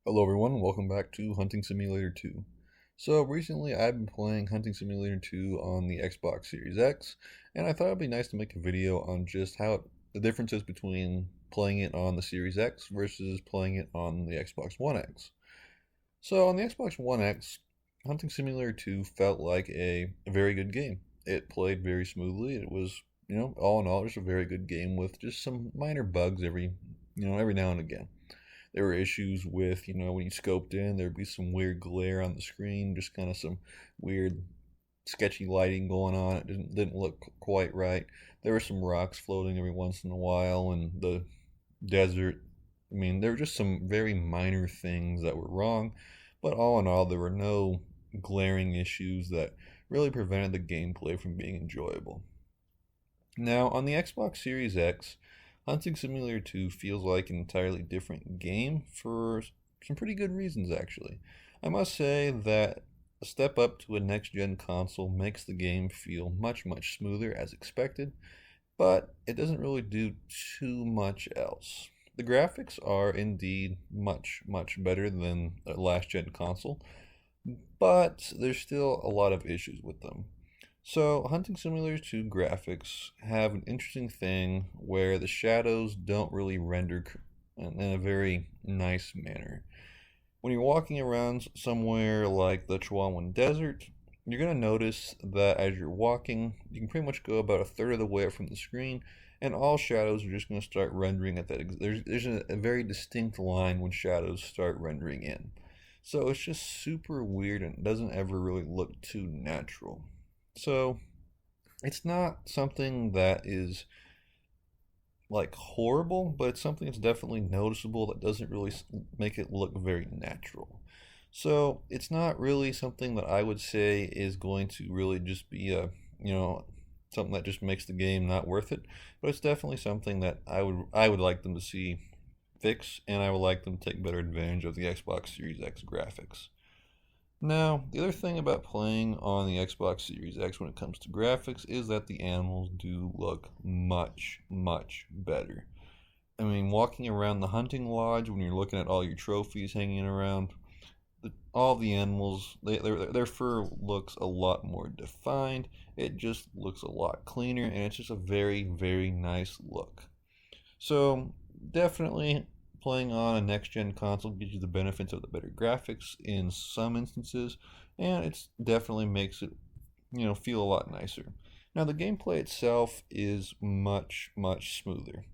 Hello everyone, welcome back to Hunting Simulator 2. So recently I've been playing Hunting Simulator 2 on the Xbox Series X, and I thought it'd be nice to make a video on just the differences between playing it on the Series X versus playing it on the Xbox One X. So on the Xbox One X, Hunting Simulator 2 felt like a very good game. It played very smoothly. It was, all in all, just a very good game with just some minor bugs every now and again. There were issues with, when you scoped in, there'd be some weird glare on the screen, just kind of some weird, sketchy lighting going on. It didn't look quite right. There were some rocks floating every once in a while, and the desert. There were just some very minor things that were wrong, but all in all, there were no glaring issues that really prevented the gameplay from being enjoyable. Now, on the Xbox Series X, Hunting Simulator 2 feels like an entirely different game for some pretty good reasons, actually. I must say that a step up to a next gen console makes the game feel much, much smoother as expected, but it doesn't really do too much else. The graphics are indeed much, much better than a last gen console, but there's still a lot of issues with them. So, Hunting Simulator 2 graphics have an interesting thing where the shadows don't really render in a very nice manner. When you're walking around somewhere like the Chihuahuan Desert, you're going to notice that as you're walking, you can pretty much go about a third of the way up from the screen, and all shadows are just going to start rendering at that. There's a very distinct line when shadows start rendering in. So it's just super weird and it doesn't ever really look too natural. So it's not something that is like horrible, but it's something that's definitely noticeable that doesn't really make it look very natural. So it's not really something that I would say is going to really just be something that just makes the game not worth it. But it's definitely something that I would like them to see fix, and I would like them to take better advantage of the Xbox Series X graphics. Now, the other thing about playing on the Xbox Series X when it comes to graphics is that the animals do look much, much better. Walking around the hunting lodge when you're looking at all your trophies hanging around, all the animals, their fur looks a lot more defined. It just looks a lot cleaner, and it's just a very, very nice look. So, definitely playing on a next gen console gives you the benefits of the better graphics in some instances, and it definitely makes it, feel a lot nicer. Now, the gameplay itself is much, much smoother.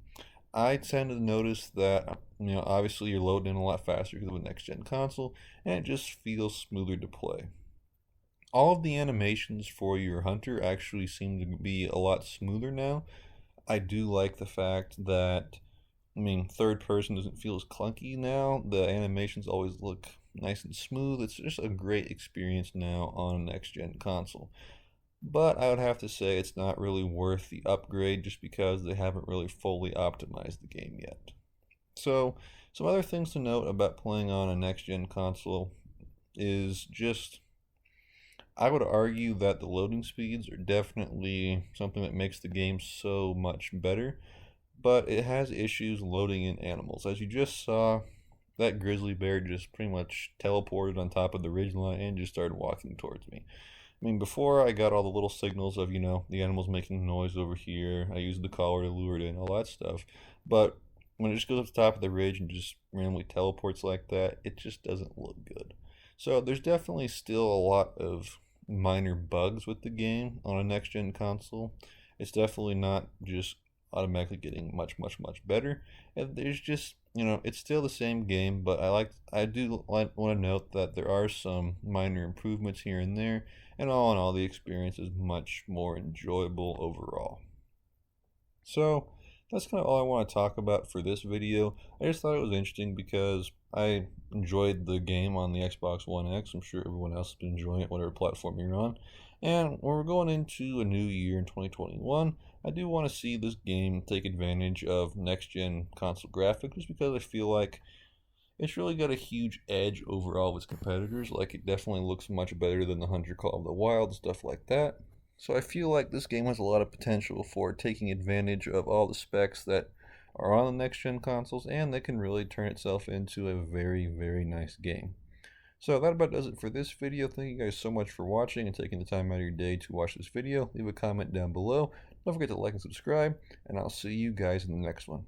I tend to notice that, obviously you're loading in a lot faster because of a next gen console, and it just feels smoother to play. All of the animations for your hunter actually seem to be a lot smoother now. I do like the fact that, third person doesn't feel as clunky now. The animations always look nice and smooth. It's just a great experience now on a next gen console. But I would have to say it's not really worth the upgrade just because they haven't really fully optimized the game yet. So, some other things to note about playing on a next gen console is just I would argue that the loading speeds are definitely something that makes the game so much better, but it has issues loading in animals. As you just saw, that grizzly bear just pretty much teleported on top of the ridgeline and just started walking towards me. Before I got all the little signals of, the animals making noise over here, I used the collar to lure it in, all that stuff. But when it just goes up the top of the ridge and just randomly teleports like that, it just doesn't look good. So there's definitely still a lot of minor bugs with the game on a next gen console. It's definitely not just automatically getting much, much, much better. And there's just, it's still the same game, but I do want to note that there are some minor improvements here and there, and all in all, the experience is much more enjoyable overall. So that's kind of all I want to talk about for this video. I just thought it was interesting because I enjoyed the game on the Xbox One X. I'm sure everyone else has been enjoying it, whatever platform you're on. And when we're going into a new year in 2021, I do want to see this game take advantage of next gen console graphics just because I feel like it's really got a huge edge over all of its competitors. Like, it definitely looks much better than the Hunter Call of the Wild, stuff like that. So I feel like this game has a lot of potential for taking advantage of all the specs that are on the next gen consoles, and they can really turn itself into a very, very nice game. So that about does it for this video. Thank you guys so much for watching and taking the time out of your day to watch this video. Leave a comment down below. Don't forget to like and subscribe, and I'll see you guys in the next one.